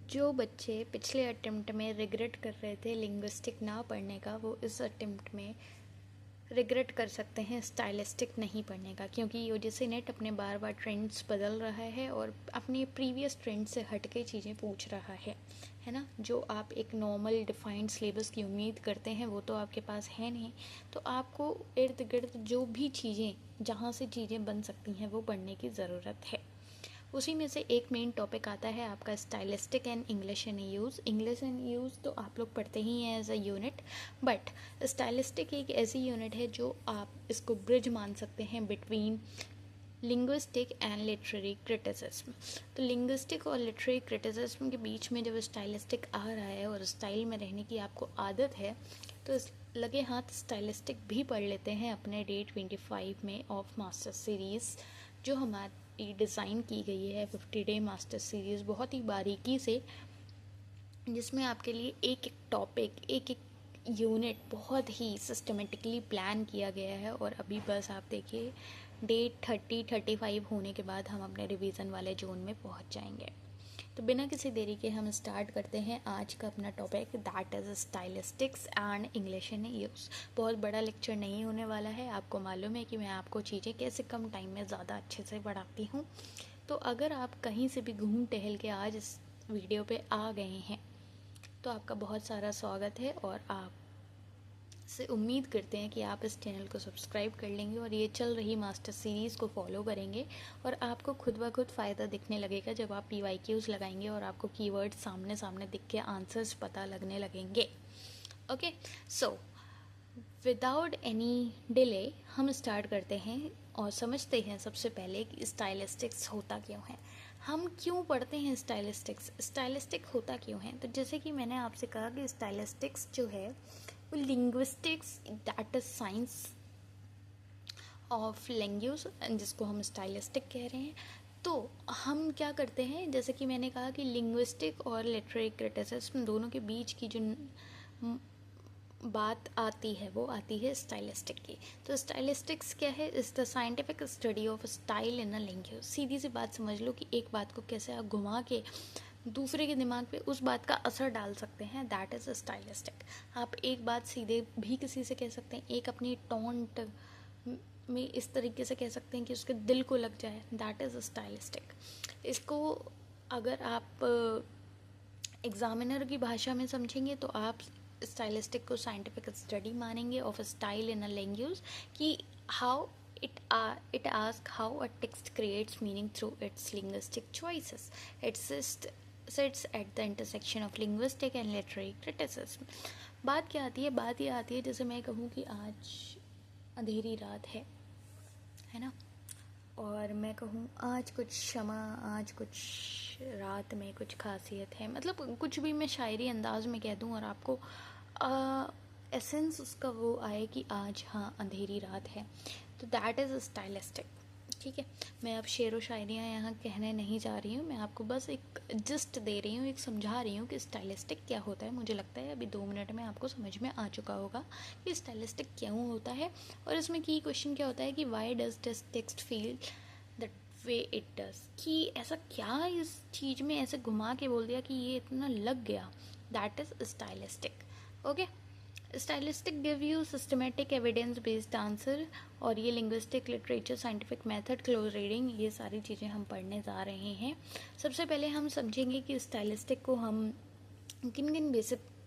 जो बच्चे पिछले अटेम्प्ट में रिग्रेट कर रहे थे लिंग्विस्टिक ना पढ़ने का, वो इस अटेम्प्ट में रिग्रेट कर सकते हैं स्टाइलिस्टिक नहीं पढ़ने का, क्योंकि यूजीसी नेट अपने बार बार ट्रेंड्स बदल रहा है और अपने प्रीवियस ट्रेंड से हटके चीज़ें पूछ रहा है ना। जो आप एक नॉर्मल डिफाइंड सिलेबस की उम्मीद करते हैं वो तो आपके पास है नहीं, तो आपको इर्द गिर्द जो भी चीज़ें, जहाँ से चीज़ें बन सकती हैं वो पढ़ने की ज़रूरत है। उसी में से एक मेन टॉपिक आता है आपका stylistic and English in use. English in use तो आप लोग पढ़ते ही हैं as a unit, but stylistic एक ऐसी यूनिट है जो आप इसको ब्रिज मान सकते हैं between linguistic and literary criticism. तो लिंग्विस्टिक और लिटरेरी क्रिटिसिज्म के बीच में जब स्टाइलिस्टिक आ रहा है और स्टाइल में रहने की आपको आदत है, तो लगे हाथ स्टाइलिस्टिक भी पढ़ लेते हैं अपने डे 25 में ऑफ मास्टर सीरीज़, जो हमारी डिज़ाइन की गई है 50 डे मास्टर सीरीज़ बहुत ही बारीकी से, जिसमें आपके लिए एक एक टॉपिक, एक एक यूनिट बहुत ही सिस्टमेटिकली प्लान किया गया है। और अभी बस आप देखिए डे 35 होने के बाद हम अपने रिवीजन वाले जोन में पहुंच जाएंगे। तो बिना किसी देरी के हम स्टार्ट करते हैं आज का अपना topic, that is stylistics and English in use. बहुत बड़ा लेक्चर नहीं होने वाला है, आपको मालूम है कि मैं आपको चीज़ें कैसे कम टाइम में ज़्यादा अच्छे से पढ़ाती हूँ। तो अगर आप कहीं से भी घूम टहल के आज इस वीडियो पे आ गए हैं तो आपका बहुत सारा स्वागत है, और आप से उम्मीद करते हैं कि आप इस चैनल को सब्सक्राइब कर लेंगे और ये चल रही मास्टर सीरीज़ को फॉलो करेंगे, और आपको खुद ब खुद फ़ायदा दिखने लगेगा जब आप PYQs लगाएंगे और आपको कीवर्ड सामने सामने दिख के आंसर्स पता लगने लगेंगे। Okay, so without any delay हम स्टार्ट करते हैं और समझते हैं सबसे पहले कि स्टाइलिस्टिक्स होता क्यों है, हम क्यों पढ़ते हैं स्टाइलिस्टिक्स, स्टाइलिस्टिक होता क्यों है। तो जैसे कि मैंने आपसे कहा कि स्टाइलिस्टिक्स जो है वो linguistics, that is science of language, जिसको हम स्टाइलिस्टिक कह रहे हैं। तो हम क्या करते हैं, जैसे कि मैंने कहा कि लिंग्विस्टिक और लिटरेरी क्रिटिसिज्म दोनों के बीच की जो बात आती है वो आती है स्टाइलिस्टिक की। तो स्टाइलिस्टिक्स क्या है, is the scientific study of style in a language. सीधी सी बात समझ लो कि एक बात को कैसे आप घुमा के दूसरे के दिमाग पे उस बात का असर डाल सकते हैं, दैट इज़ स्टाइलिस्टिक। आप एक बात सीधे भी किसी से कह सकते हैं, एक अपनी टोंट में इस तरीके से कह सकते हैं कि उसके दिल को लग जाए, दैट इज़ स्टाइलिस्टिक। इसको अगर आप एग्जामिनर की भाषा में समझेंगे तो आप स्टाइलिस्टिक को साइंटिफिक स्टडी मानेंगे of style in a language, कि how it asks how a text creates meaning through its linguistic choices. It sits at the intersection of linguistic and literary criticism. बात क्या आती है, बात ये आती है जैसे मैं कहूँ कि आज अंधेरी रात है ना, और मैं कहूँ आज कुछ क्षमा, आज कुछ रात में कुछ खासियत है, मतलब कुछ भी मैं शायरी अंदाज में कह दूँ और आपको एसेंस उसका वो आए कि आज हाँ अंधेरी रात है, तो दैट इज़ स्टाइलिस्टिक। ठीक है, मैं अब शेर व शायरियाँ यहाँ कहने नहीं जा रही हूँ, मैं आपको बस एक जस्ट दे रही हूँ, एक समझा रही हूँ कि स्टाइलिस्टिक क्या होता है। मुझे लगता है अभी 2 मिनट में आपको समझ में आ चुका होगा कि स्टाइलिस्टिक क्यों होता है, और इसमें की क्वेश्चन क्या होता है कि why does this text feel that way it does, कि ऐसा क्या इस चीज़ में ऐसे घुमा के बोल दिया कि ये इतना लग गया, that is stylistic. Okay, stylistic give you systematic evidence based answer, और ये linguistic, literature, scientific method, close reading, ये सारी चीज़ें हम पढ़ने जा रहे हैं। सबसे पहले हम समझेंगे कि स्टाइलिस्टिक को हम किन किन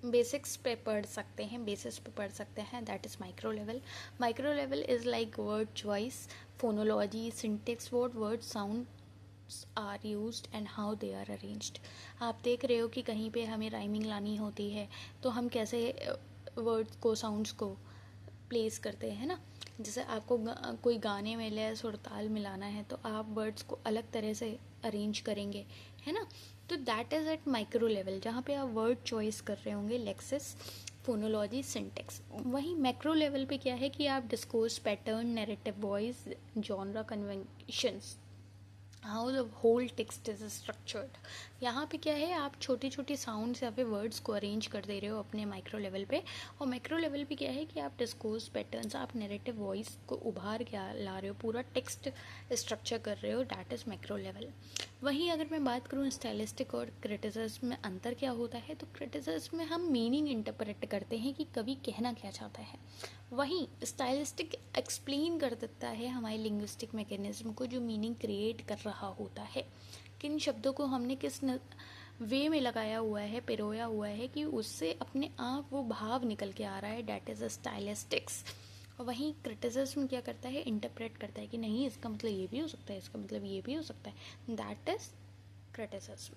बेसिक्स पे पढ़ सकते हैं, बेसिस पे पढ़ सकते हैं, that is micro level. Micro level is like word choice, phonology, syntax, what word sound are used and how they are arranged. आप देख रहे हो कि कहीं पे हमें राइमिंग लानी होती है तो हम कैसे वर्ड्स को, साउंड्स को प्लेस करते हैं ना। जैसे आपको कोई गाने में लय सुर ताल मिलाना है तो आप वर्ड्स को अलग तरह से अरेंज करेंगे, है ना। तो that is at micro level, जहाँ पे आप वर्ड चॉइस कर रहे होंगे, लेक्सिस, फोनोलॉजी, सिंटेक्स। वहीं मैक्रो लेवल पे क्या है कि आप discourse pattern, narrative voice, genre conventions, how the whole text is structured. यहाँ पे क्या है, आप छोटी छोटी साउंड्स या फिर वर्ड्स को अरेंज कर दे रहे हो अपने माइक्रो लेवल पे, और मैक्रो लेवल पे क्या है कि आप डिस्कोर्स पैटर्न्स, आप नैरेटिव वॉइस को उभार के ला रहे हो, पूरा टेक्स्ट स्ट्रक्चर कर रहे हो, दैट इज़ मैक्रो लेवल। वहीं अगर मैं बात करूँ स्टाइलिस्टिक और क्रिटिसिज्म में अंतर क्या होता है, तो क्रिटिसिज्म में हम मीनिंग इंटरप्रेट करते हैं कि कवि कहना क्या चाहता है, वहीं स्टाइलिस्टिक एक्सप्लेन कर देता है हमारे लिंग्विस्टिक मैकेनिज्म को जो मीनिंग क्रिएट कर रहा होता है, किन शब्दों को हमने किस वे में लगाया हुआ है, पिरोया हुआ है कि उससे अपने आप वो भाव निकल के आ रहा है, डैट इज़ अ स्टाइलिस्टिक्स। वहीं क्रिटिसिज्म क्या करता है, इंटरप्रेट करता है कि नहीं इसका मतलब ये भी हो सकता है, इसका मतलब ये भी हो सकता है, दैट इज़ क्रिटिसिज्म।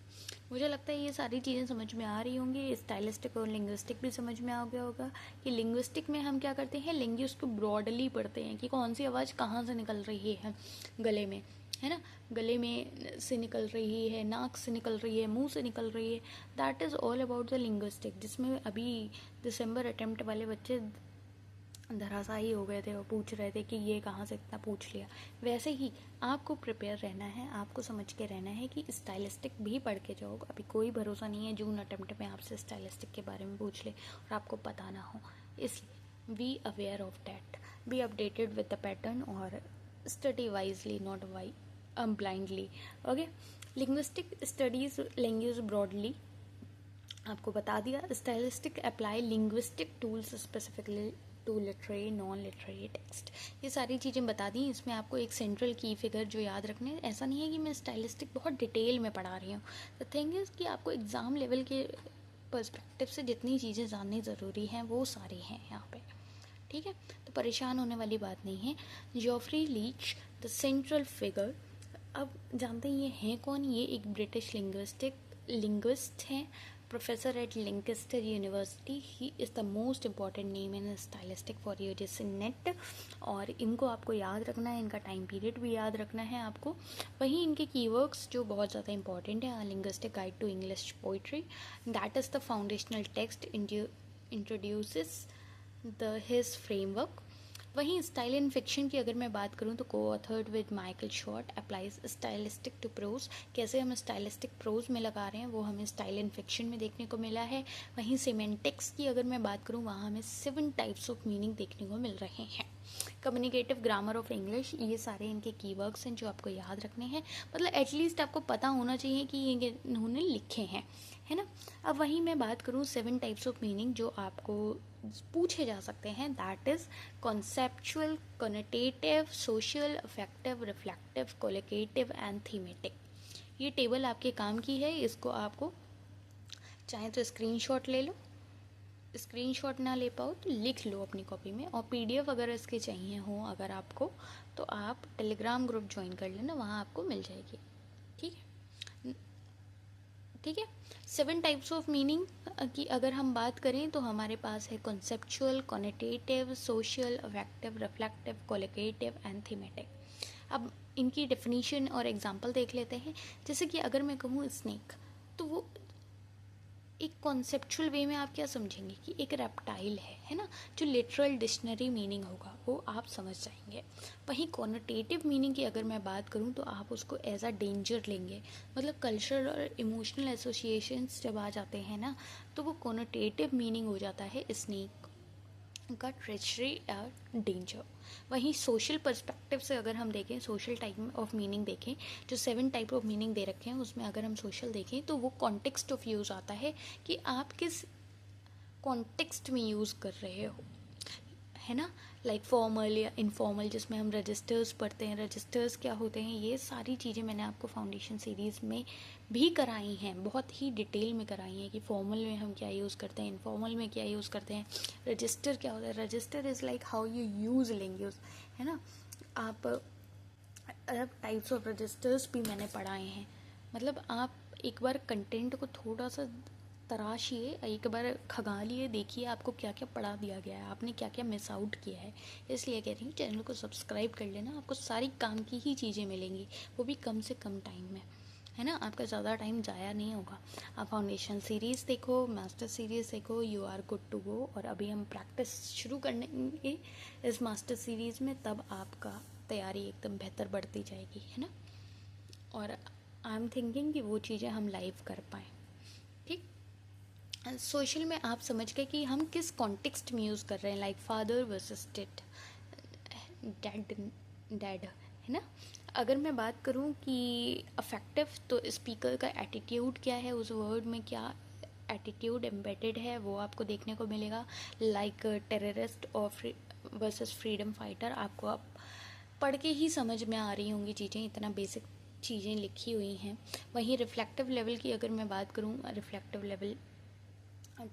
मुझे लगता है ये सारी चीज़ें समझ में आ रही होंगी, स्टाइलिस्टिक और लिंग्विस्टिक भी समझ में आ गया होगा कि लिंग्विस्टिक में हम क्या करते हैं, लैंग्वेज को ब्रॉडली पढ़ते हैं कि कौन सी आवाज़ कहाँ से निकल रही है गले में, है ना, गले में से निकल रही है, नाक से निकल रही है, मुंह से निकल रही है, that is all about the linguistic, जिसमें अभी दिसंबर अटेम्प्ट वाले बच्चे धराशायी हो गए थे, वो पूछ रहे थे कि ये कहाँ से इतना पूछ लिया। वैसे ही आपको प्रिपेयर रहना है, आपको समझ के रहना है कि स्टाइलिस्टिक भी पढ़ के जाओ, अभी कोई भरोसा नहीं है जून अटेम्प्ट में आपसे स्टाइलिस्टिक के बारे में पूछ ले और आपको पता ना हो, इसलिए be aware of that, be updated with the pattern और study wisely, not blindly. Okay, linguistic studies language broadly, आपको बता दिया। Stylistic apply linguistic tools specifically to literary non literary text, ये सारी चीज़ें बता दी। इसमें आपको एक सेंट्रल की फिगर जो याद रखने, ऐसा नहीं है कि मैं स्टाइलिस्टिक बहुत डिटेल में पढ़ा रही हूँ, द थिंग इज़ कि आपको एग्ज़ाम लेवल के पर्सपेक्टिव से जितनी चीज़ें जाननी ज़रूरी हैं वो सारी हैं यहाँ पे, ठीक है, तो परेशान होने वाली बात नहीं है। Geoffrey Leech the central figure, अब जानते हैं ये हैं कौन, ये एक ब्रिटिश लिंग्विस्ट हैं, professor at Lancaster university, he is the most important name in stylistic for UGC in NET, और इनको आपको याद रखना है, इनका टाइम पीरियड भी याद रखना है आपको। वहीं इनके कीवर्ड्स जो बहुत ज़्यादा इंपॉर्टेंट है, linguistic guide to English poetry, that is the foundational text introduces the his framework. वहीं स्टाइल इन फिक्शन की अगर मैं बात करूं तो coauthored with Michael Short, applies stylistic to prose, कैसे हम स्टाइलिस्टिक प्रोज में लगा रहे हैं वो हमें स्टाइल इन फिक्शन में देखने को मिला है। वहीं सिमेंटिक्स की अगर मैं बात करूं वहाँ हमें 7 टाइप्स ऑफ मीनिंग देखने को मिल रहे हैं। कम्युनिकेटिव ग्रामर ऑफ इंग्लिश, ये सारे इनके कीवर्ड्स हैं जो आपको याद रखने हैं, मतलब एटलीस्ट आपको पता होना चाहिए कि ये इन्होंने लिखे हैं, है ना। अब वहीं मैं बात करूँ 7 टाइप्स ऑफ मीनिंग जो आपको पूछे जा सकते हैं, that is conceptual, connotative, social, affective, reflective, collocative and thematic. ये टेबल आपके काम की है, इसको आपको चाहे तो स्क्रीनशॉट ले लो, स्क्रीनशॉट ना ले पाओ तो लिख लो अपनी कॉपी में, और पीडीएफ अगर इसके चाहिए हो अगर आपको, तो आप टेलीग्राम ग्रुप ज्वाइन कर लेना, वहाँ आपको मिल जाएगी, ठीक है, ठीक है। 7 टाइप्स ऑफ मीनिंग की अगर हम बात करें तो हमारे पास है conceptual, connotative, social, affective, reflective, collocative and thematic. अब इनकी डेफिनेशन और एग्जांपल देख लेते हैं। जैसे कि अगर मैं कहूँ स्नेक, तो वो एक कॉन्सेप्चुअल वे में आप क्या समझेंगे कि एक रेप्टाइल है ना, जो लिटरल डिक्शनरी मीनिंग होगा वो आप समझ जाएंगे। वहीं कॉनोटेटिव मीनिंग की अगर मैं बात करूँ तो आप उसको एज अ डेंजर लेंगे, मतलब कल्चरल और इमोशनल एसोसिएशंस जब आ जाते हैं ना, तो वो कॉनोटेटिव मीनिंग हो जाता है स्नेक का, ट्रेचरी और डेंजर। वहीं सोशल पर्सपेक्टिव से अगर हम देखें, सोशल टाइप ऑफ मीनिंग देखें, जो 7 टाइप ऑफ मीनिंग दे रखे हैं उसमें अगर हम सोशल देखें तो वो कॉन्टेक्स्ट ऑफ यूज़ आता है कि आप किस कॉन्टेक्स्ट में यूज़ कर रहे हो, है ना, लाइक फॉर्मल या इनफॉर्मल, जिसमें हम रजिस्टर्स पढ़ते हैं, रजिस्टर्स क्या होते हैं, ये सारी चीज़ें मैंने आपको फाउंडेशन सीरीज़ में भी कराई हैं, बहुत ही डिटेल में कराई हैं कि फॉर्मल में हम क्या यूज़ करते हैं, इनफॉर्मल में क्या यूज़ करते हैं, रजिस्टर क्या होता है, register is like how you use language, है ना। आप टाइप्स ऑफ रजिस्टर्स भी मैंने पढ़ाए हैं, मतलब आप एक बार कंटेंट को थोड़ा सा तराशिए, एक बार खंगालिए, देखिए आपको क्या क्या पढ़ा दिया गया है, आपने क्या क्या मिस आउट किया है। इसलिए कह रही हूँ चैनल को सब्सक्राइब कर लेना, आपको सारी काम की ही चीज़ें मिलेंगी, वो भी कम से कम टाइम में, है ना, आपका ज़्यादा टाइम ज़ाया नहीं होगा। आप फाउंडेशन सीरीज़ देखो, मास्टर सीरीज़ देखो, you are good to go. और अभी हम प्रैक्टिस शुरू करने इस मास्टर सीरीज़ में, तब आपका तैयारी एकदम बेहतर बढ़ती जाएगी, है ना। और आई एम थिंकिंग कि वो चीज़ें हम लाइव कर पाएँ, ठीक। सोशल में आप समझ गए कि हम किस कॉन्टेक्स्ट में यूज़ कर रहे हैं, like father versus dead, dad, है ना। अगर मैं बात करूँ कि अफेक्टिव, तो स्पीकर का एटीट्यूड क्या है, उस वर्ड में क्या एटीट्यूड एम्बेडेड है वो आपको देखने को मिलेगा। लाइक टेररिस्ट और वर्सेस फ्रीडम फाइटर, आपको आप पढ़ के ही समझ में आ रही होंगी चीज़ें, इतना बेसिक चीज़ें लिखी हुई हैं। वहीं रिफ्लेक्टिव लेवल की अगर मैं बात करूँ, reflective level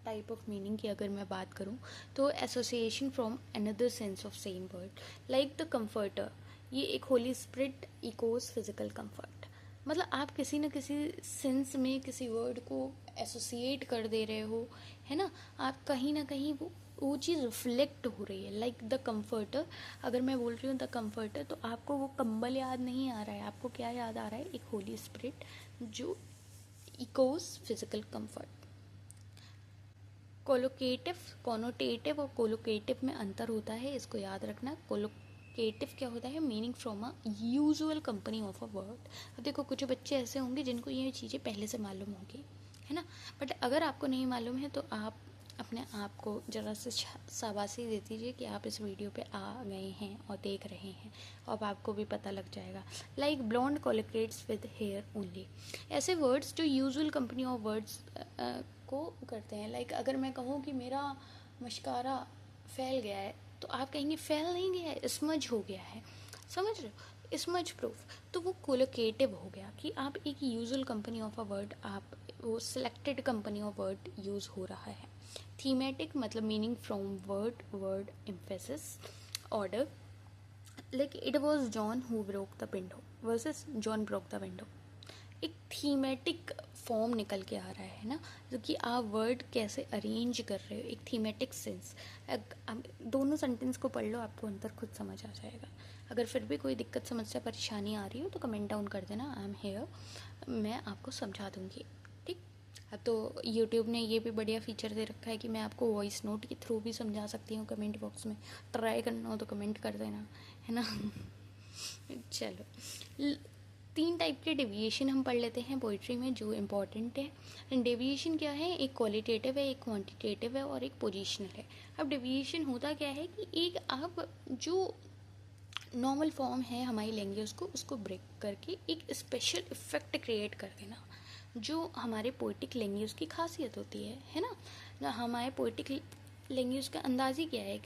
type of meaning की अगर मैं बात करूँ, तो association from another sense of same word, like the comforter, ये एक Holi spirit Eeco physical comfort. मतलब आप किसी न किसी सेंस में किसी वर्ड को एसोसिएट कर दे रहे हो, है ना। आप कहीं ना कहीं वो चीज़ रिफ्लेक्ट हो रही है। लाइक द कंफर्टर, अगर मैं बोल रही हूँ द कंफर्टर, तो आपको वो कंबल याद नहीं आ रहा है, आपको क्या याद आ रहा है, एक होली स्पिरिट जो इकोस फिजिकल कंफर्ट। कोलोकेटिव, कोनोटेटिव और कोलोकेटिव में अंतर होता है, इसको याद रखना। कोलोकेटिव क्या होता है, meaning from a usual company of a word. अब देखो कुछ बच्चे ऐसे होंगे जिनको ये चीज़ें पहले से मालूम होगी, है ना। बट अगर आपको नहीं मालूम है तो आप अपने आप को ज़रा से शाबाशी दे दीजिए कि आप इस वीडियो पे आ गए हैं और देख रहे हैं, अब आपको भी पता लग जाएगा। Like blond collocates with hair only, ऐसे वर्ड्स जो यूजुअल कंपनी ऑफ वर्ड्स को करते हैं। लाइक अगर मैं कहूँ कि मेरा मस्कारा फैल गया है, तो आप कहेंगे फैल नहीं गया है, स्मज हो गया है, समझ रहे हो, स्मज प्रूफ। तो वो कोलोकेटिव हो गया कि आप एक usual company of a word, आप वो selected company of word use हो रहा है। थीमेटिक मतलब meaning from word word emphasis order, like it was John who broke the window versus John broke the window. एक थीमेटिक फॉर्म निकल के आ रहा है ना, जो कि आप वर्ड कैसे अरेंज कर रहे हो, एक थीमेटिक सेंस। दोनों सेंटेंस को पढ़ लो, आपको अंतर खुद समझ आ जाएगा। अगर फिर भी कोई दिक्कत समस्या परेशानी आ रही हो तो कमेंट डाउन कर देना, आई एम हेयर, मैं आपको समझा दूंगी, ठीक। तो यूट्यूब ने ये भी बढ़िया फीचर दे रखा है कि मैं आपको वॉइस नोट के थ्रू भी समझा सकती हूँ कमेंट बॉक्स में, ट्राई करना हो तो कमेंट कर देना, है ना। चलो, 3 टाइप के डेविएशन हम पढ़ लेते हैं पोइट्री में जो इम्पॉर्टेंट है। डेविएशन क्या है, एक क्वालिटेटिव है, एक क्वांटिटेटिव है और एक पोजिशनल है। अब डेविएशन होता क्या है कि एक आप जो नॉर्मल फॉर्म है हमारी लैंग्वेज को, उसको ब्रेक करके एक स्पेशल इफेक्ट क्रिएट कर देना, जो हमारे पोइटिक लैंग्वेज की खासियत होती है ना। हमारे पोइटिक लैंग्वेज का अंदाज ही क्या है,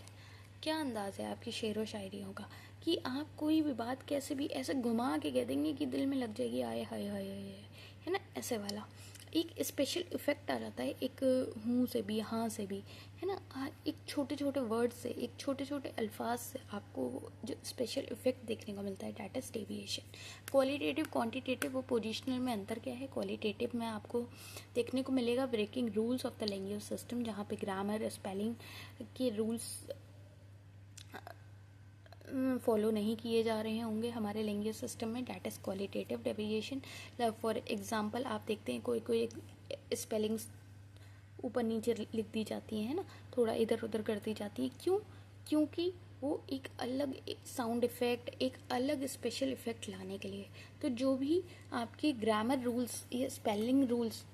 क्या अंदाज़ है आपकी शेर व शायरियों का, कि आप कोई भी बात कैसे भी ऐसे घुमा के कह देंगे कि दिल में लग जाएगी, आए हाय हाय हाय, है ना, ऐसे वाला एक स्पेशल इफेक्ट आ जाता है, एक हूँ से भी हाँ से भी, है ना। एक छोटे छोटे वर्ड से, एक छोटे छोटे अल्फाज से आपको जो स्पेशल इफेक्ट देखने को मिलता है, that is deviation. Qualitative, quantitative और पोजिशनल में अंतर क्या है, क्वालिटेटिव में आपको देखने को मिलेगा breaking rules of the language system, जहाँ पे ग्रामर स्पेलिंग के रूल्स फॉलो नहीं किए जा रहे होंगे हमारे लैंग्वेज सिस्टम में, that is qualitative deviation. For example आप देखते हैं कोई कोई स्पेलिंग्स ऊपर नीचे लिख दी जाती हैं, है ना, थोड़ा इधर उधर कर दी जाती है, क्यों, क्योंकि वो एक अलग साउंड इफ़ेक्ट, एक अलग स्पेशल इफ़ेक्ट लाने के लिए। तो जो भी आपके ग्रामर रूल्स या स्पेलिंग रूल्स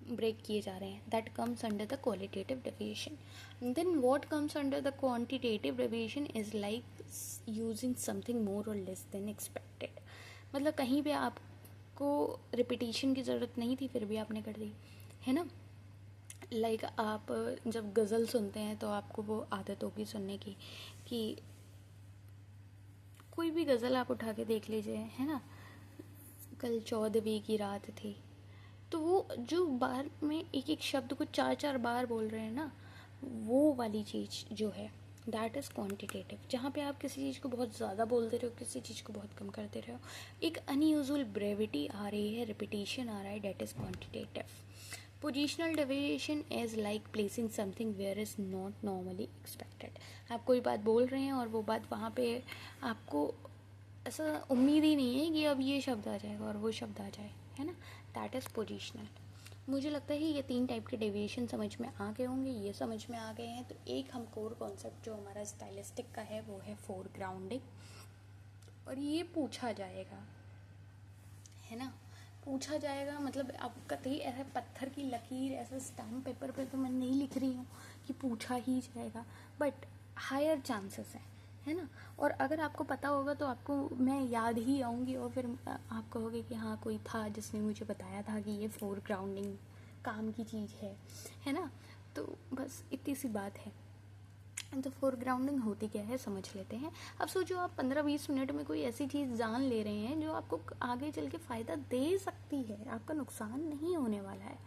ब्रेक किए जा रहे हैं, that comes under the qualitative deviation. Then what comes under the quantitative deviation is like using something more और लेस देन एक्सपेक्टेड। मतलब कहीं पे आपको रिपीटिशन की ज़रूरत नहीं थी फिर भी आपने कर दी, है ना। लाइक आप जब गज़ल सुनते हैं तो आपको वो आदत होगी सुनने की कि कोई भी गज़ल आप उठा के देख लीजिए, है ना, कल 14वीं की रात थी, तो वो जो बार में एक एक शब्द को 4 4 बार बोल रहे हैं ना, वो वाली चीज़ जो है दैट इज़ क्वांटिटेटिव। जहाँ पे आप किसी चीज़ को बहुत ज़्यादा बोल दे रहे हो, किसी चीज़ को बहुत कम कर दे रहे हो, एक अनयूजुअल ब्रेविटी आ रही है, रिपीटेशन आ रहा है, that is quantitative. Positional deviation is like placing something where is not normally expected. आप कोई बात बोल रहे हैं और वो बात वहाँ पे आपको ऐसा उम्मीद ही नहीं है कि अब ये शब्द आ जाएगा और वो शब्द आ जाए, है ना, दैट इज़ पोजिशनल। मुझे लगता है ये 3 टाइप के डेविएशन समझ में आ गए होंगे, ये समझ में आ गए हैं। तो एक हम कोर कॉन्सेप्ट जो हमारा स्टाइलिस्टिक का है वो है फोरग्राउंडिंग, और ये पूछा जाएगा, है ना, पूछा जाएगा। मतलब आप कतई ऐसे पत्थर की लकीर ऐसे स्टैम्प पेपर पे तो मैं नहीं लिख रही हूँ कि पूछा ही जाएगा, बट हायर चांसेस हैं, है ना। और अगर आपको पता होगा तो आपको मैं याद ही आऊँगी और फिर आप कहोगे कि हाँ कोई था जिसने मुझे बताया था कि ये फोर ग्राउंडिंग काम की चीज़ है ना। तो बस इतनी सी बात है। तो फोर ग्राउंडिंग होती क्या है समझ लेते हैं। अब सोचो आप 15-20 मिनट में कोई ऐसी चीज़ जान ले रहे हैं जो आपको आगे चल के फ़ायदा दे सकती है, आपका नुकसान नहीं होने वाला है,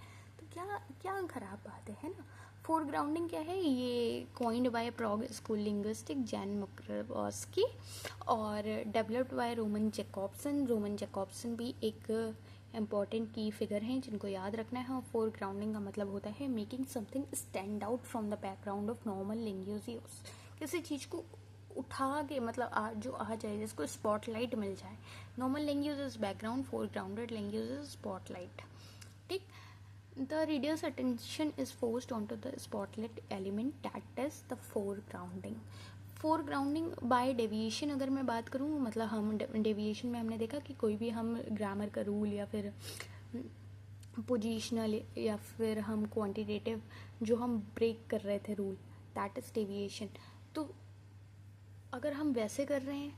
तो क्या क्या खराब बात है ना। फोर ग्राउंडिंग क्या है, ये coined by Prague school linguistic Jan Mukarovsky और developed by Roman Jakobson. Roman Jakobson भी एक इम्पॉर्टेंट की फिगर हैं जिनको याद रखना है। और फोर ग्राउंडिंग का मतलब होता है making something stand out from the background of normal language use. किसी चीज़ को उठा के मतलब जो आ जाए, जिसको स्पॉटलाइट मिल जाए। Normal language is background, four grounded language is spotlight. ठीक। The reader's attention is forced onto the spotlight element, that is the foregrounding. Foregrounding by deviation अगर मैं बात करूँ, मतलब हम डेविएशन में हमने देखा कि कोई भी हम ग्रामर का रूल या फिर पोजिशनल या फिर हम क्वांटिटेटिव जो हम ब्रेक कर रहे थे रूल, दैट इज़ डेविएशन। तो अगर हम वैसे कर रहे हैं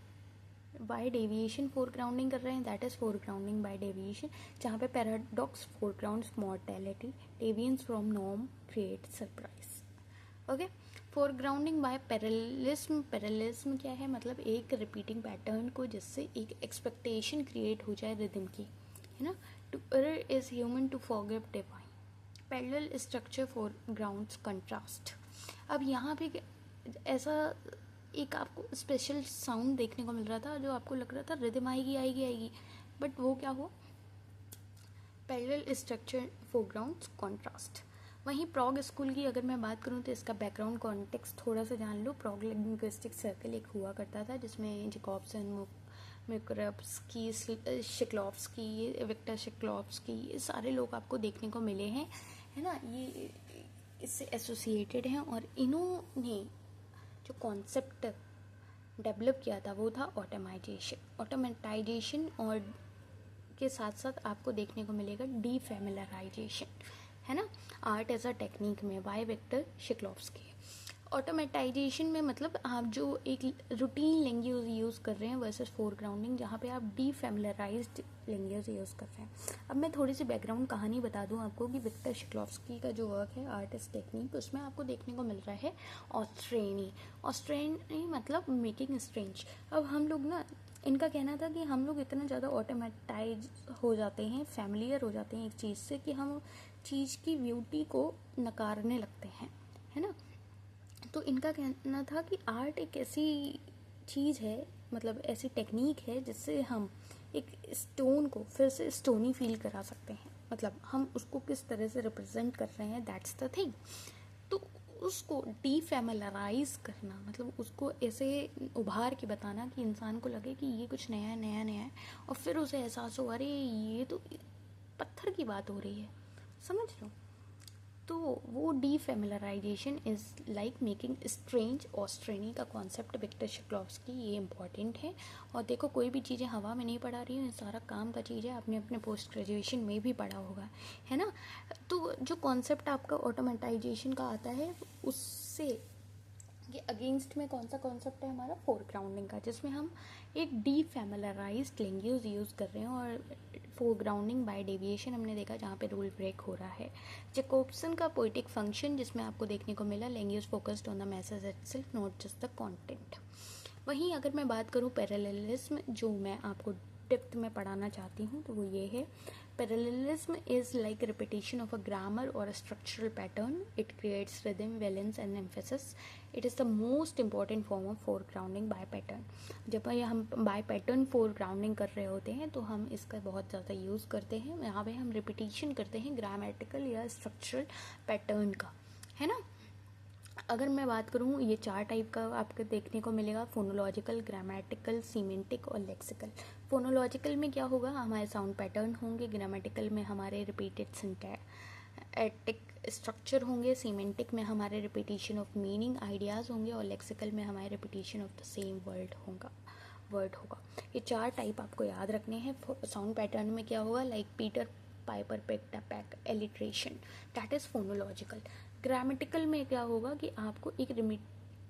बाय डेविएशन फोरग्राउंडिंग कर रहे हैं, that is foregrounding by deviation, जहाँ पे paradox foregrounds mortality, deviance from norm create surprise. Okay. Foregrounding by parallelism. Parallelism क्या है, मतलब एक रिपीटिंग पैटर्न को जिससे एक एक्सपेक्टेशन क्रिएट हो जाए रिदम की, है ना। To err is human to forgive divine. Parallel structure foregrounds contrast. अब यहाँ पे ऐसा एक आपको स्पेशल साउंड देखने को मिल रहा था जो आपको लग रहा था रिदम आएगी आएगी आएगी, बट वो क्या हुआ, पैरेलल स्ट्रक्चर फोरग्राउंड कॉन्ट्रास्ट। वहीं प्रॉग स्कूल की अगर मैं बात करूँ तो इसका बैकग्राउंड कॉन्टेक्स्ट थोड़ा सा जान लो। प्रॉग लिंग्विस्टिक सर्कल एक हुआ करता था जिसमें जैकॉब्सन, मिक्रब्स्की, शिक्लोव्स्की, विक्टर शिक्लोव्स्की, ये सारे लोग आपको देखने को मिले हैं, है ना। ये इससे एसोसिएटेड हैं और इन्होंने जो कॉन्सेप्ट डेवलप किया था वो था ऑटोमेटाइजेशन और के साथ साथ आपको देखने को मिलेगा डीफेमिलराइजेशन, है ना। आर्ट एज अ टेक्निक में बाय विक्टर शिक्लोव्स्की। ऑटोमेटाइजेशन में मतलब आप जो एक रूटीन लैंग्वेज यूज़ कर रहे हैं वर्सेस फोरग्राउंडिंग जहाँ पे आप डीफेमिलराइज्ड लैंग्वेज यूज़ कर रहे हैं। अब मैं थोड़ी सी बैकग्राउंड कहानी बता दूं आपको कि विक्टर शिक्लोव्स्की का जो वर्क है आर्ट एज टेक्निक, उसमें आपको देखने को मिल रहा है ऑस्ट्रेनी मतलब मेकिंग स्ट्रेंज। अब हम लोग ना, इनका कहना था कि हम लोग इतना ज़्यादा ऑटोमेटाइज हो जाते हैं, फैमिलियर हो जाते हैं एक चीज़ से कि हम चीज़ की ब्यूटी को नकारने लगते हैं, है ना। तो इनका कहना था कि आर्ट एक ऐसी चीज़ है, मतलब ऐसी टेक्निक है जिससे हम एक स्टोन को फिर से स्टोनी फील करा सकते हैं, मतलब हम उसको किस तरह से रिप्रेजेंट कर रहे हैं, दैट्स द थिंग। तो उसको डीफेमिलराइज करना, मतलब उसको ऐसे उभार के बताना कि इंसान को लगे कि ये कुछ नया नया नया है, और फिर उसे एहसास हो अरे ये तो पत्थर की बात हो रही है, समझ लो। तो वो डीफेमिलराइजेशन इज़ लाइक मेकिंग स्ट्रेंज। ऑस्ट्रेनी का कॉन्सेप्ट विक्टर शिक्लोव्स्की, ये इंपॉर्टेंट है। और देखो कोई भी चीज़ें हवा में नहीं पढ़ा रही हूँ, ये सारा काम का चीज़ है, आपने अपने पोस्ट ग्रेजुएशन में भी पढ़ा होगा, है ना। तो जो कॉन्सेप्ट आपका ऑटोमेटाइजेशन का आता है उससे ये अगेंस्ट में कौन सा कॉन्सेप्ट है हमारा, फोरग्राउंडिंग का, जिसमें हम एक डीफेमिलराइज्ड लैंग्वेज यूज़ कर रहे हैं। और फोरग्राउंडिंग बाय डेविएशन हमने देखा जहाँ पे रूल ब्रेक हो रहा है। जैकोब्सन का पोइटिक फंक्शन जिसमें आपको देखने को मिला language focused on the message itself not just the content. वहीं अगर मैं बात करूँ पैरेललिज्म, जो मैं आपको डेप्थ में पढ़ाना चाहती हूँ, तो वो ये है, parallelism is like repetition of a grammar और a structural pattern. It creates rhythm, balance and emphasis. It is the most important form of foregrounding by pattern. जब हम बाय पैटर्न फोरग्राउंडिंग कर रहे होते हैं तो हम इसका बहुत ज़्यादा यूज़ करते हैं। यहाँ पे हम रिपीटिशन करते हैं ग्रामेटिकल या स्ट्रक्चरल पैटर्न का, है ना। अगर मैं बात करूँ, ये 4 टाइप का आपको देखने को मिलेगा, फोनोलॉजिकल, ग्रामेटिकल, सीमेंटिक और लेक्सिकल। फोनोलॉजिकल में क्या होगा, हमारे साउंड पैटर्न होंगे। ग्रामेटिकल में हमारे रिपीटेड सिंटैक्टिक स्ट्रक्चर होंगे। सीमेंटिक में हमारे रिपीटिशन ऑफ मीनिंग आइडियाज़ होंगे। और लेक्सिकल में हमारे repetition of the same word होगा। ये 4 टाइप आपको याद रखने हैं। साउंड पैटर्न में क्या होगा, like Peter Piper picked a pack, alliteration, that is phonological. Grammatical में क्या होगा कि आपको एक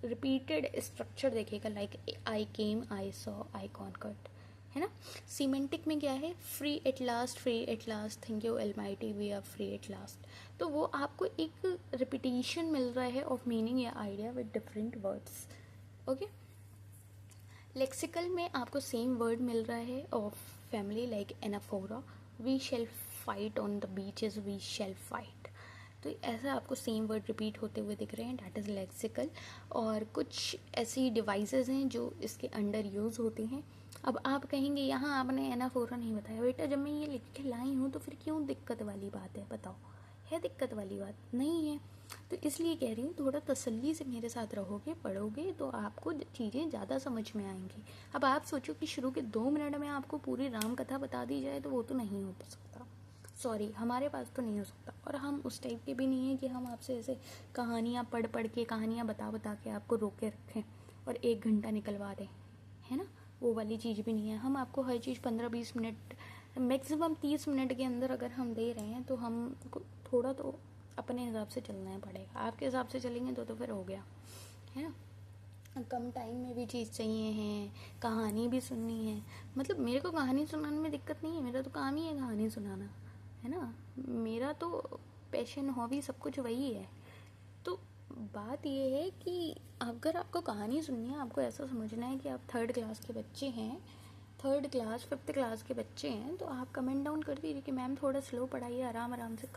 रिपीटेड स्ट्रक्चर देखेगा, like I came, I saw, I conquered, है ना। सीमेंटिक में क्या है, free at last, thank you almighty, we are free at last. तो वो आपको एक रिपीटेशन मिल रहा है ऑफ मीनिंग या idea with different words. Okay. Lexical में आपको सेम वर्ड मिल रहा है of family, like anaphora, we shall fight on the beaches, we shall fight. तो ऐसा आपको सेम वर्ड रिपीट होते हुए दिख रहे हैं, डैट इज़ लेक्सिकल। और कुछ ऐसी डिवाइसेस हैं जो इसके अंडर यूज़ होती हैं। अब आप कहेंगे यहाँ आपने एनाफोरा नहीं बताया। बेटा जब मैं ये लिख के लाई हूँ तो फिर क्यों दिक्कत वाली बात है, बताओ, है दिक्कत वाली बात? नहीं है। तो इसलिए कह रही हूँ थोड़ा तसल्ली से मेरे साथ रहोगे, पढ़ोगे तो आपको चीज़ें ज़्यादा समझ में आएंगी। अब आप सोचो कि शुरू के 2 मिनट में आपको पूरी राम कथा बता दी जाए तो वो तो नहीं हो सकता, सॉरी, हमारे पास तो नहीं हो सकता। और हम उस टाइप के भी नहीं हैं कि हम आपसे ऐसे कहानियाँ पढ़ पढ़ के, कहानियाँ बता बता के आपको रोके रखें और 1 घंटा निकलवा दें, है ना। वो वाली चीज़ भी नहीं है। हम आपको हर चीज़ 15-20 मिनट, मैक्सिमम 30 मिनट के अंदर अगर हम दे रहे हैं तो हम थोड़ा तो अपने हिसाब से चलना पड़ेगा। आपके हिसाब से चलेंगे तो फिर हो गया, है ना। कम टाइम में भी चीज़ चाहिए है, कहानी भी सुननी है। मतलब मेरे को कहानी सुनाने में दिक्कत नहीं है, मेरा तो काम ही है कहानी सुनाना, है ना। मेरा तो पैशन, हॉबी सब कुछ वही है। तो बात ये है कि अगर आपको कहानी सुननी है, आपको ऐसा समझना है कि आप 3rd क्लास के बच्चे हैं, 3rd क्लास 5th क्लास के बच्चे हैं, तो आप कमेंट डाउन कर दीजिए कि मैम थोड़ा स्लो पढ़ाइए, आराम आराम से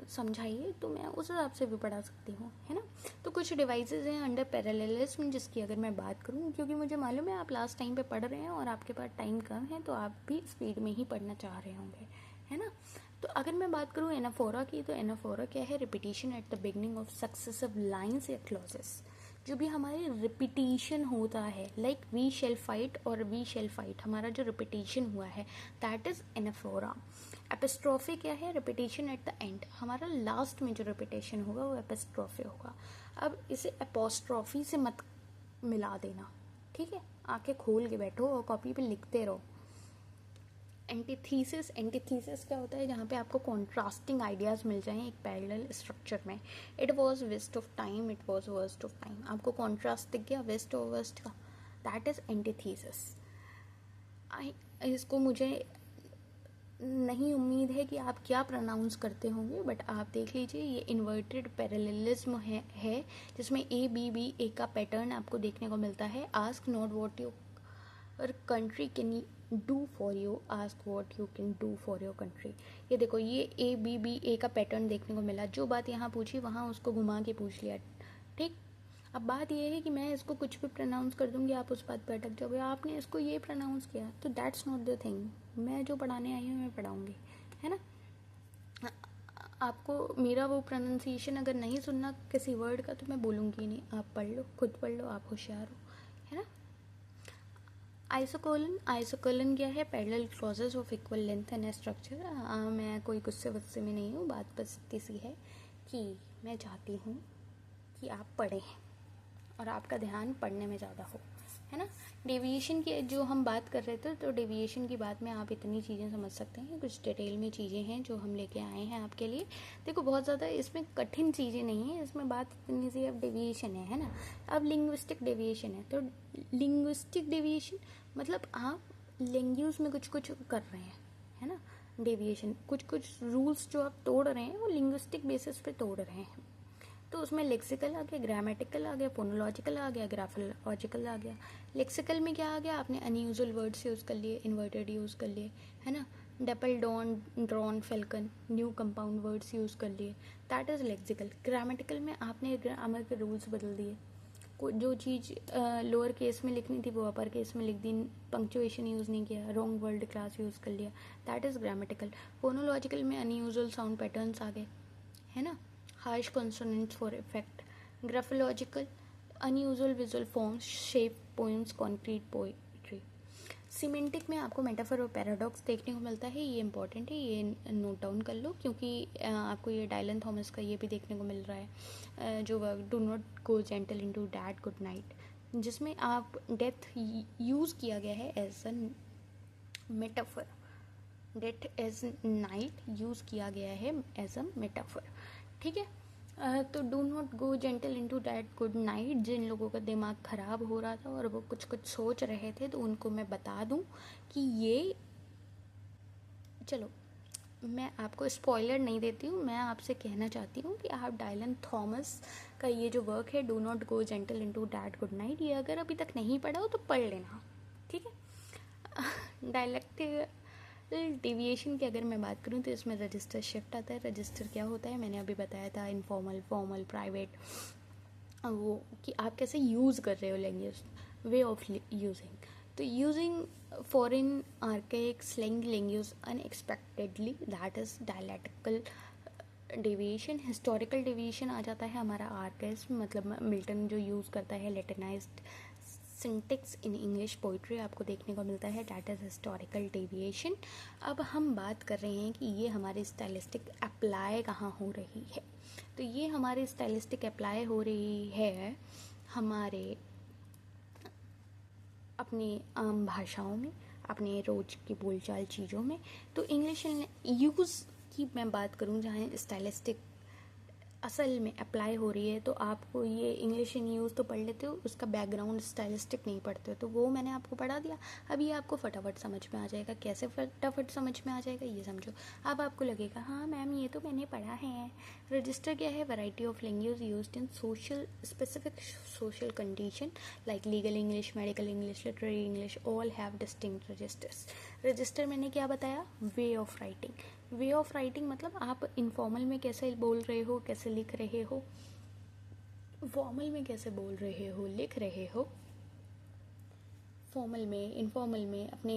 समझाइए, तो मैं उस हिसाब से भी पढ़ा सकती हूँ, है ना। तो कुछ डिवाइसेस हैं अंडर पैरेललिज्म जिसकी अगर मैं बात करूँ, क्योंकि मुझे मालूम है आप लास्ट टाइम पे पढ़ रहे हैं और आपके पास टाइम कम है, तो आप भी स्पीड में ही पढ़ना चाह रहे होंगे, है ना। तो अगर मैं बात करूँ एनाफोरा की, तो एनाफोरा क्या है, repetition at the beginning of successive lines या क्लॉजेस। जो भी हमारी रिपीटिशन होता है, लाइक वी शेल फाइट और वी शेल फाइट, हमारा जो रिपीटिशन हुआ है दैट इज एनाफोरा। एपिस्ट्रॉफी क्या है, रिपीटिशन एट द एंड, हमारा लास्ट में जो रिपीटिशन होगा वो एपिस्ट्रॉफी होगा। अब इसे एपोस्ट्रॉफी से मत मिला देना, ठीक है। आंखें खोल के बैठो और कॉपी पे लिखते रहो। एंटीथीसिस, एंटीथीसिस क्या होता है, जहाँ पे आपको कॉन्ट्रास्टिंग आइडियाज़ मिल जाएं एक पैरेलल स्ट्रक्चर में। It was waste of time, it was worst of time, आपको कॉन्ट्रास्ट दिख गया वेस्ट और वर्स्ट का, दैट इज एंटीथीसिस। इसको मुझे नहीं उम्मीद है कि आप क्या प्रोनाउंस करते होंगे, बट आप देख लीजिए ये इन्वर्टेड पैरेललिज्म है जिसमें ए बी बी ए का पैटर्न आपको देखने को मिलता है। Ask not what your country can do for you, ask what you can do for your country. ये देखो, ये ए बी बी ए का पैटर्न देखने को मिला, जो बात यहाँ पूछी वहाँ उसको घुमा के पूछ लिया, ठीक। अब बात ये है कि मैं इसको कुछ भी प्रोनाउंस कर दूंगी, आप उस बात पर अटक जाओगे, आपने इसको ये प्रोनाउंस किया, तो दैट्स नॉट द थिंग। मैं जो पढ़ाने आई हूँ मैं पढ़ाऊँगी, है ना। आपको मेरा वो प्रोनाउंसिएशन अगर नहीं सुनना किसी वर्ड का तो मैं बोलूँगी नहीं, आप पढ़ लो, खुद पढ़ लो, आप होशियार हो, है ना। आइसोकोलन, आइसोकोलन क्या है, parallel clauses of equal length and structure. मैं कोई गुस्से वस्से में नहीं हूँ, बात बस इतनी सी है कि मैं चाहती हूँ कि आप पढ़ें और आपका ध्यान पढ़ने में ज़्यादा हो, है ना। डेविएशन की जो हम बात कर रहे थे, तो डेविएशन की बात में आप इतनी चीज़ें समझ सकते हैं, कुछ डिटेल में चीज़ें हैं जो हम लेके आए हैं आपके लिए। देखो बहुत ज़्यादा इसमें कठिन चीज़ें नहीं है, इसमें बात इतनी सी अब डेविएशन है ना। अब लिंग्विस्टिक डेविएशन है, तो लिंग्विस्टिक डेविएशन मतलब आप लैंग्वेज में कुछ कुछ कर रहे हैं, है ना। डेविएशन कुछ कुछ रूल्स जो आप तोड़ रहे हैं वो लिंग्विस्टिक बेसिस पे तोड़ रहे हैं, तो उसमें लेक्सिकल आ गया, ग्रामेटिकल आ गया, फोनोलॉजिकल आ गया, ग्राफोलॉजिकल आ गया। लेक्सिकल में क्या आ गया, आपने अनयूजुअल वर्ड्स यूज़ कर लिए, इन्वर्टेड यूज़ कर लिए, है ना। Double dawn, drawn, falcon, new compound words use कर लिए, दैट इज़ लेक्सिकल। ग्रामेटिकल में आपने ग्रामर के रूल्स बदल दिए, जो चीज़ लोअर केस में लिखनी थी वो अपर केस में लिख दी, पंक्चुएशन यूज़ नहीं किया, रॉन्ग वर्ड क्लास यूज़ कर लिया, दैट इज़ ग्रामेटिकल। फोनोलॉजिकल में अनयूजुअल साउंड पैटर्न्स आ गए, है ना, harsh consonants for effect. Graphological, unusual visual forms, shape, poems, concrete poetry. Semantic में आपको मेटाफर और पैराडॉक्स देखने को मिलता है, ये इंपॉर्टेंट है, ये नोट डाउन कर लो, क्योंकि आपको ये डायलन थॉमस का ये भी देखने को मिल रहा है, जो do not go gentle into that good night, जिसमें आप डेथ यूज़ किया गया है as a metaphor, death as night use किया गया है एज अ मेटाफर, ठीक है। तो do not go gentle into that good night, जिन लोगों का दिमाग ख़राब हो रहा था और वो कुछ कुछ सोच रहे थे, तो उनको मैं बता दूं कि ये, चलो मैं आपको स्पॉइलर नहीं देती हूँ, मैं आपसे कहना चाहती हूँ कि आप डायलन थॉमस का ये जो वर्क है do not go gentle into that good night, ये अगर अभी तक नहीं पढ़ा हो तो पढ़ लेना, ठीक है। डायलेक्टिकल डेविएशन की अगर मैं बात करूँ तो इसमें रजिस्टर शिफ्ट आता है। रजिस्टर क्या होता है, मैंने अभी बताया था, इनफॉर्मल, फॉर्मल, प्राइवेट, वो कि आप कैसे यूज़ कर रहे हो लैंग्वेज, वे ऑफ यूजिंग। तो using foreign archaic slang language unexpectedly, that is dialectical deviation. Historical deviation आ जाता है हमारा आर्काइज्म, मतलब मिल्टन जो यूज़ करता है लेटिनाइज्ड सिंटेक्स इन इंग्लिश पोइट्री, आपको देखने को मिलता है, डैट इज़ हिस्टोरिकल डेविएशन। अब हम बात कर रहे हैं कि ये हमारी स्टाइलिस्टिक अप्लाई कहाँ हो रही है। तो ये हमारी स्टाइलिस्टिक अप्लाई हो रही है हमारे अपनी आम भाषाओं में, अपने रोज की बोलचाल चीज़ों में। तो इंग्लिश यूज़ की मैं बात करूँ जहाँ स्टाइलिस्टिक असल में अप्लाई हो रही है, तो आपको ये इंग्लिश इन यूज़ तो पढ़ लेते हो, उसका बैकग्राउंड स्टाइलिस्टिक नहीं पढ़ते हो, तो वो मैंने आपको पढ़ा दिया। अभी आपको फटाफट समझ में आ जाएगा। कैसे फटाफट समझ में आ जाएगा ये समझो। अब आपको लगेगा हाँ मैम ये तो मैंने पढ़ा है। रजिस्टर क्या है, variety of language used in social specific social condition like legal English, medical English, literary English, all have distinct registers. Register मैंने क्या बताया, way of writing. Way of writing मतलब आप इनफॉर्मल में कैसे बोल रहे हो, कैसे लिख रहे हो, फॉर्मल में कैसे बोल रहे हो, लिख रहे हो, फॉर्मल में, इनफॉर्मल में, अपने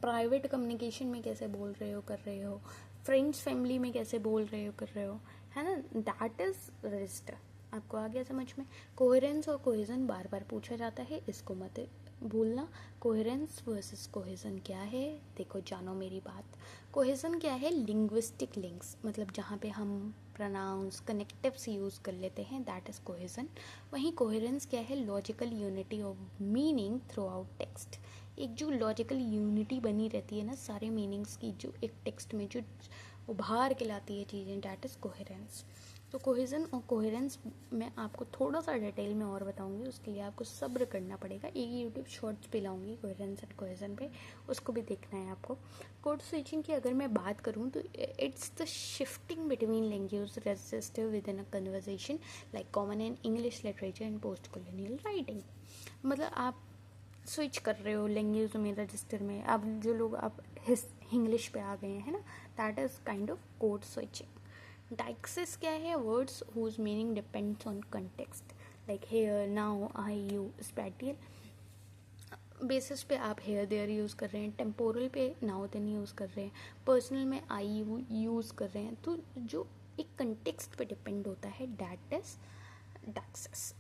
प्राइवेट कम्युनिकेशन में कैसे बोल रहे हो, कर रहे हो, फ्रेंड्स फैमिली में कैसे बोल रहे हो, कर रहे हो, है ना, दैट इज रजिस्टर। आपको आ गया समझ में। कोहेरेंस और कोहेजन बार बार पूछा जाता है, इसको मत भूलना। कोहेरेंस वर्सेस कोहेजन क्या है, देखो जानो मेरी बात। कोहेजन क्या है, लिंग्विस्टिक लिंक्स, मतलब जहाँ पे हम प्रोनाउंस कनेक्टिव्स यूज़ कर लेते हैं, दैट इज़ कोहेजन। वहीं कोहेरेंस क्या है, logical unity of meaning through out text. एक जो लॉजिकल यूनिटी बनी रहती है ना सारे मीनिंग्स की, जो एक टेक्स्ट में जो उभार के लाती है चीज़ें, दैट इज़ कोहेरेंस। तो कोहेजन और कोहेरेंस मैं आपको थोड़ा सा डिटेल में और बताऊंगी, उसके लिए आपको सब्र करना पड़ेगा। एक यूट्यूब शॉर्ट्स पे लाऊंगी कोहेरेंस एंड कोहेजन पे, उसको भी देखना है आपको। कोड स्विचिंग की अगर मैं बात करूँ तो it's the shifting between language register with in a conversation like common in English literature and post colonial writing. मतलब आप स्विच कर रहे हो लैंग्वेज में, रजिस्टर में। अब जो लोग आप इंग्लिश पे आ गए हैं ना, that is kind of code switching. Deixis क्या है, words whose meaning depends on context like here, now, I, you, spatial basis पे आप हेयर देयर यूज़ कर रहे हैं, टेम्पोरल पे नाउ देन यूज़ कर रहे हैं, पर्सनल में आई यू यूज़ कर रहे हैं। तो जो एक कंटेक्स्ट पे डिपेंड होता है, दैट इज डाइक्सिस।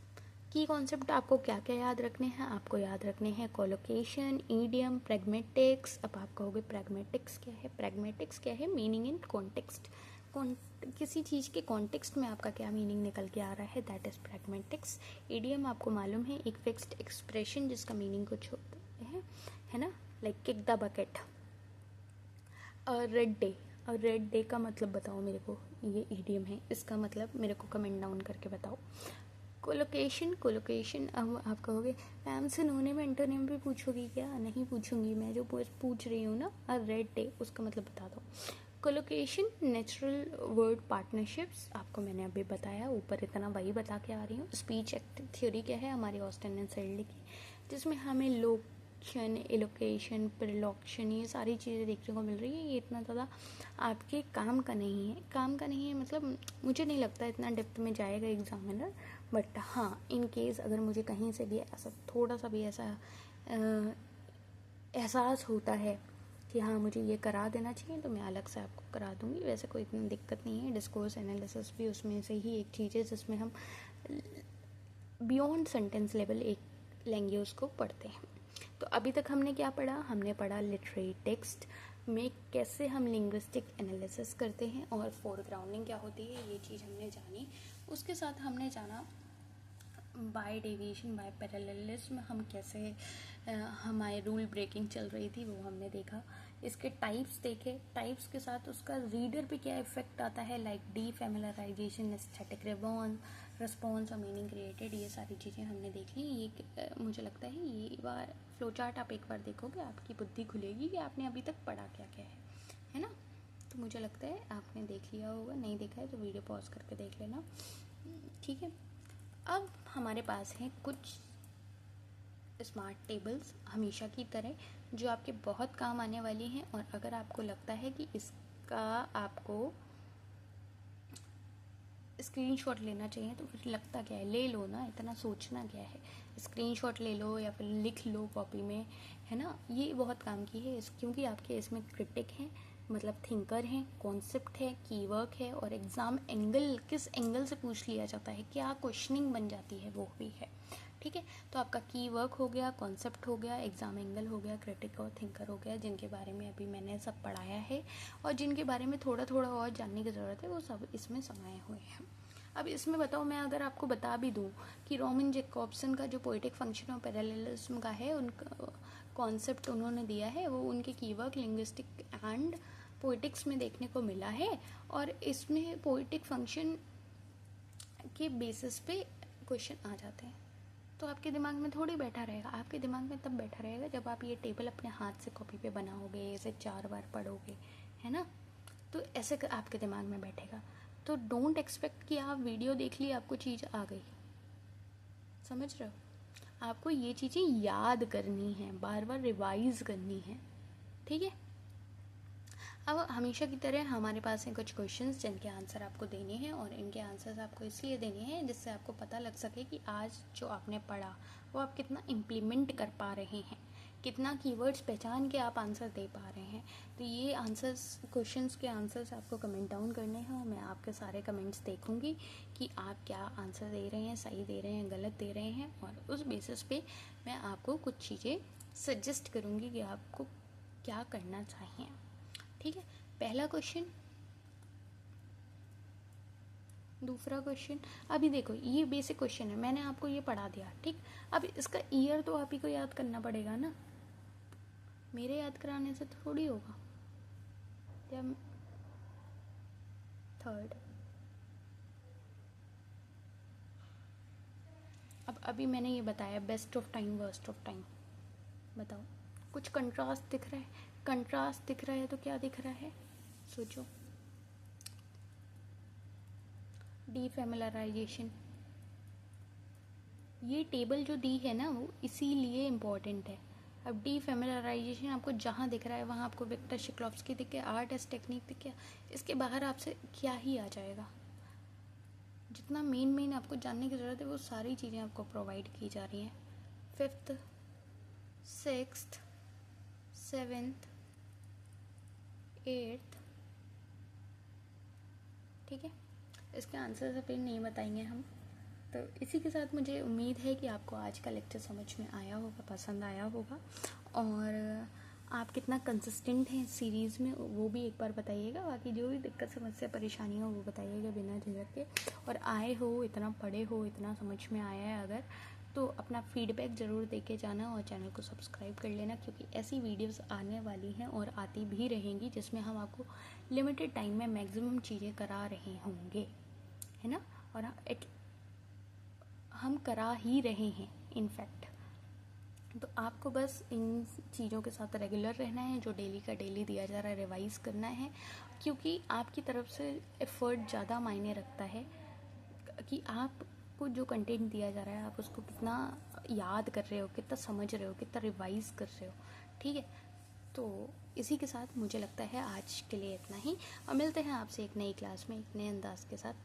की कॉन्सेप्ट आपको क्या क्या याद रखने हैं, आपको याद रखने हैं कोलोकेशन, ईडियम, प्रैग्मेटिक्स। अब आप कहोगे प्रैग्मेटिक्स क्या है, प्रैग्मेटिक्स क्या है, मीनिंग इन कॉन्टेक्स्ट, किसी चीज़ के कॉन्टेक्स्ट में आपका क्या मीनिंग निकल के आ रहा है, दैट इज़ प्रैग्मेटिक्स। ईडियम आपको मालूम है, एक फिक्स्ड एक्सप्रेशन जिसका मीनिंग कुछ होता है ना, लाइक किक द बकेट। और रेड डे, और रेड डे का मतलब बताओ मेरे को, ये ईडियम है, इसका मतलब मेरे को कमेंट डाउन करके बताओ। कोलोकेशन, कोलोकेशन अब आप कहोगे मैम सिनोनिम एंटोनिम भी पूछोगी क्या, नहीं पूछूंगी, मैं जो पूछ रही हूँ ना, रेड डे उसका मतलब बता दो। कोलोकेशन, नेचुरल वर्ड पार्टनरशिप्स, आपको मैंने अभी बताया, ऊपर इतना वही बता के आ रही हूँ। स्पीच एक्ट थ्योरी क्या है, हमारी ऑस्टेन एंड सेल्ड की, जिसमें हमें लोकेशन, एलोकेशन, प्रिलोक्शन, ये सारी चीज़ें देखने को मिल रही है। ये इतना ज़्यादा आपके काम का नहीं है, काम का नहीं है मतलब मुझे नहीं लगता इतना डेप्थ में जाएगा एग्जामिनर, बट हाँ इन केस अगर मुझे कहीं से भी ऐसा थोड़ा सा भी ऐसा एहसास होता है कि हाँ मुझे ये करा देना चाहिए, तो मैं अलग से आपको करा दूँगी। वैसे कोई इतनी दिक्कत नहीं है। डिस्कोर्स एनालिसिस भी उसमें से ही एक चीज़ है जिसमें हम बियॉन्ड सेंटेंस लेवल एक लैंग्वेज को पढ़ते हैं। तो अभी तक हमने क्या पढ़ा, हमने पढ़ा लिटरेरी टेक्स्ट में कैसे हम लिंग्विस्टिक एनालिसिस करते हैं और फोरग्राउंडिंग क्या होती है, ये चीज़ हमने जानी। उसके साथ हमने जाना बाय डेविएशन, बाय पैरेललिज्म हम कैसे हमारे रूल ब्रेकिंग चल रही थी वो हमने देखा। इसके टाइप्स देखे, टाइप्स के साथ उसका रीडर पे क्या इफेक्ट आता है, लाइक डीफेमिलराइजेशन, एस्थेटिक रिस्पॉन्स और मीनिंग क्रिएटेड, ये सारी चीज़ें हमने देख ली। ये मुझे लगता है ये बार फ्लो चार्ट आप एक बार देखोगे आपकी बुद्धि खुलेगी कि आपने अभी तक पढ़ा क्या क्या है ना। तो मुझे लगता है आपने देख लिया होगा, नहीं देखा है तो वीडियो पॉज करके देख लेना, ठीक है। अब हमारे पास हैं कुछ स्मार्ट टेबल्स हमेशा की तरह जो आपके बहुत काम आने वाली हैं, और अगर आपको लगता है कि इसका आपको स्क्रीनशॉट लेना चाहिए तो फिर लगता क्या है, ले लो ना, इतना सोचना क्या है, स्क्रीनशॉट ले लो या फिर लिख लो कॉपी में, है ना। ये बहुत काम की है क्योंकि आपके इसमें क्रिटिक हैं, मतलब थिंकर हैं, कॉन्सेप्ट है, कीवर्ड है, और एग्ज़ाम एंगल किस एंगल से पूछ लिया जाता है, क्या क्वेश्चनिंग बन जाती है वो भी है, ठीक है। तो आपका की वर्क हो गया, कॉन्सेप्ट हो गया, एग्ज़ाम एंगल हो गया, क्रिटिक और थिंकर हो गया, जिनके बारे में अभी मैंने सब पढ़ाया है, और जिनके बारे में थोड़ा थोड़ा और जानने की ज़रूरत है वो सब इसमें समाये हुए हैं। अब इसमें बताओ, मैं अगर आपको बता भी दूँ कि रोमन जैकॉब्सन का जो पोएटिक फंक्शन और पैरेललिज्म का है, उनका कॉन्सेप्ट उन्होंने दिया है, वो उनके कीवर्ड लिंग्विस्टिक एंड पोएटिक्स में देखने को मिला है, और इसमें पोएटिक फंक्शन के बेसिस पे क्वेश्चन आ जाते हैं। तो आपके दिमाग में थोड़ी बैठा रहेगा, आपके दिमाग में तब बैठा रहेगा जब आप ये टेबल अपने हाथ से कॉपी पे बनाओगे, इसे 4 बार पढ़ोगे, है ना। तो ऐसे आपके दिमाग में बैठेगा। तो डोंट एक्सपेक्ट कि आप वीडियो देख ली आपको चीज़ आ गई, समझ रहे हो। आपको ये चीज़ें याद करनी है, बार बार रिवाइज करनी है, ठीक है। अब हमेशा की तरह हमारे पास हैं कुछ क्वेश्चंस जिनके आंसर आपको देने हैं, और इनके आंसर्स आपको इसलिए देने हैं जिससे आपको पता लग सके कि आज जो आपने पढ़ा वो आप कितना इम्प्लीमेंट कर पा रहे हैं, कितना कीवर्ड्स पहचान के आप आंसर दे पा रहे हैं। तो ये आंसर्स, क्वेश्चंस के आंसर्स आपको कमेंट डाउन करने हैं, और मैं आपके सारे कमेंट्स देखूंगी कि आप क्या आंसर दे रहे हैं, सही दे रहे हैं, गलत दे रहे हैं, और उस बेसिस पे मैं आपको कुछ चीज़ें सजेस्ट करूँगी कि आपको क्या करना चाहिए, ठीक है। पहला क्वेश्चन, दूसरा क्वेश्चन, अभी देखो ये बेसिक क्वेश्चन है, मैंने आपको ये पढ़ा दिया, ठीक। अब इसका ईयर तो आप ही को याद करना पड़ेगा ना, मेरे याद कराने से थोड़ी होगा। या थर्ड, अब अभी मैंने ये बताया best of time, worst of time, बताओ कुछ कंट्रास्ट दिख रहा है, कंट्रास्ट दिख रहा है तो क्या दिख रहा है, सोचो। डीफेमिलराइजेशन, ये टेबल जो दी है ना वो इसीलिए इम्पॉर्टेंट है। अब डीफेमिलराइजेशन आपको जहाँ दिख रहा है वहाँ आपको विक्टर शिक्लोव्स्की दिख गया, आर्ट एज टेक्निक दिख गया, इसके बाहर आपसे क्या ही आ जाएगा। जितना मेन आपको जानने की ज़रूरत है वो सारी चीज़ें आपको प्रोवाइड की जा रही हैं। 5th, 6th, 7th, 8th, ठीक है। इसके आंसर से फिर नहीं बताएंगे हम। तो इसी के साथ मुझे उम्मीद है कि आपको आज का लेक्चर समझ में आया होगा, पसंद आया होगा, और आप कितना कंसिस्टेंट हैं इस सीरीज़ में वो भी एक बार बताइएगा। बाकी जो भी दिक्कत समस्या परेशानी हो वो बताइएगा बिना झिझक के, और आए हो, इतना पढ़े हो, इतना समझ में आया है अगर, तो अपना फीडबैक ज़रूर दे के जाना, और चैनल को सब्सक्राइब कर लेना, क्योंकि ऐसी वीडियोस आने वाली हैं और आती भी रहेंगी जिसमें हम आपको लिमिटेड टाइम में मैक्सिमम चीज़ें करा रहे होंगे, है ना। और हम करा ही रहे हैं इनफैक्ट। तो आपको बस इन चीज़ों के साथ रेगुलर रहना है, जो डेली का डेली दिया जा रहा है रिवाइज़ करना है, क्योंकि आपकी तरफ से एफ़र्ट ज़्यादा मायने रखता है कि आपको जो कंटेंट दिया जा रहा है आप उसको कितना याद कर रहे हो, कितना समझ रहे हो, कितना रिवाइज़ कर रहे हो, ठीक है। तो इसी के साथ मुझे लगता है आज के लिए इतना ही, और मिलते हैं आपसे एक नई क्लास में एक नए अंदाज के साथ।